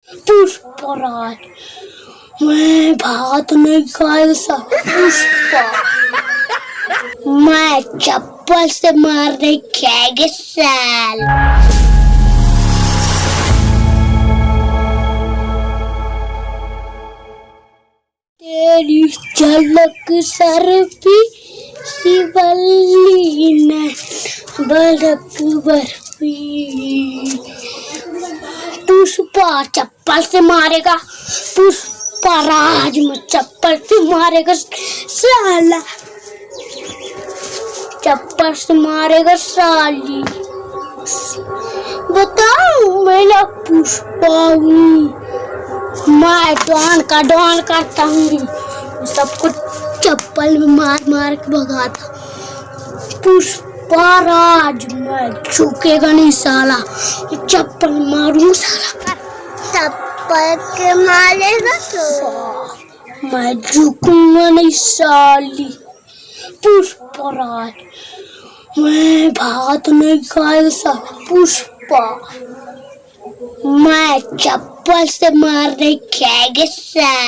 पुष्पराज, मैं भाग नहीं खाएगा पुष्पा, मैं चप्पल से मारने खाएगा साल। तेरी झलक सर पे शिवल्ली ने बलक बर्फी। पुष्पा चप्पल से मारेगा, पुष्पराज में चप्पल से मारेगा साला, चप्पल से मारेगा साली। बताओ मैं पुष्पा हूँ, मैं डॉन करता हूँ, सबको चप्पल में मार मार के भगाता। पुष्पराज मैं झुकेगा नहीं साला, चप्पल मारूंगा साला, चप्पल के मारेगा तो मैं झुकूंगा नहीं साली। पुष्पराज, मैं भाग नहीं खाएगा साला पुष्पा, मैं चप्पल से मारने खाएगा साला।